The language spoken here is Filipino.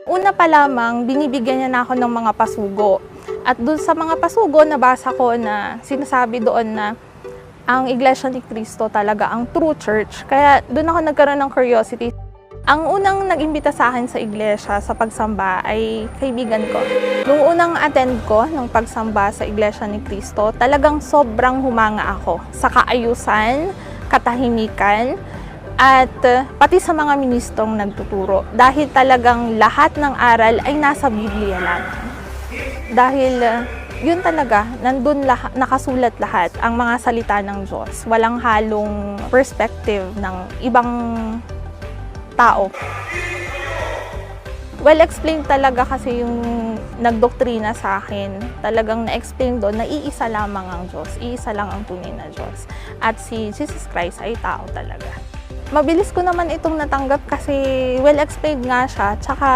Una pa lamang, binibigyan niya na ako ng mga pasugo. At dun sa mga pasugo, nabasa ko na sinasabi doon na ang Iglesia ni Cristo talaga ang true church. Kaya doon ako nagkaroon ng curiosity. Ang unang nag-imbita sa akin sa iglesia sa pagsamba ay kaibigan ko. Nung unang attend ko ng pagsamba sa Iglesia ni Cristo, talagang sobrang humanga ako sa kaayusan, katahimikan, at pati sa mga ministrong nagtuturo. Dahil talagang lahat ng aral ay nasa Biblia lang. Dahil yun talaga, nandun nakasulat lahat ang mga salita ng Diyos. Walang halong perspective ng ibang tao. Well explained talaga kasi yung nagdoktrina sa akin. Talagang na-explain doon na iisa lamang ang Diyos, iisa lang ang tunay na Diyos. At si Jesus Christ ay tao talaga. Mabilis ko naman itong natanggap kasi well explained nga siya, tsaka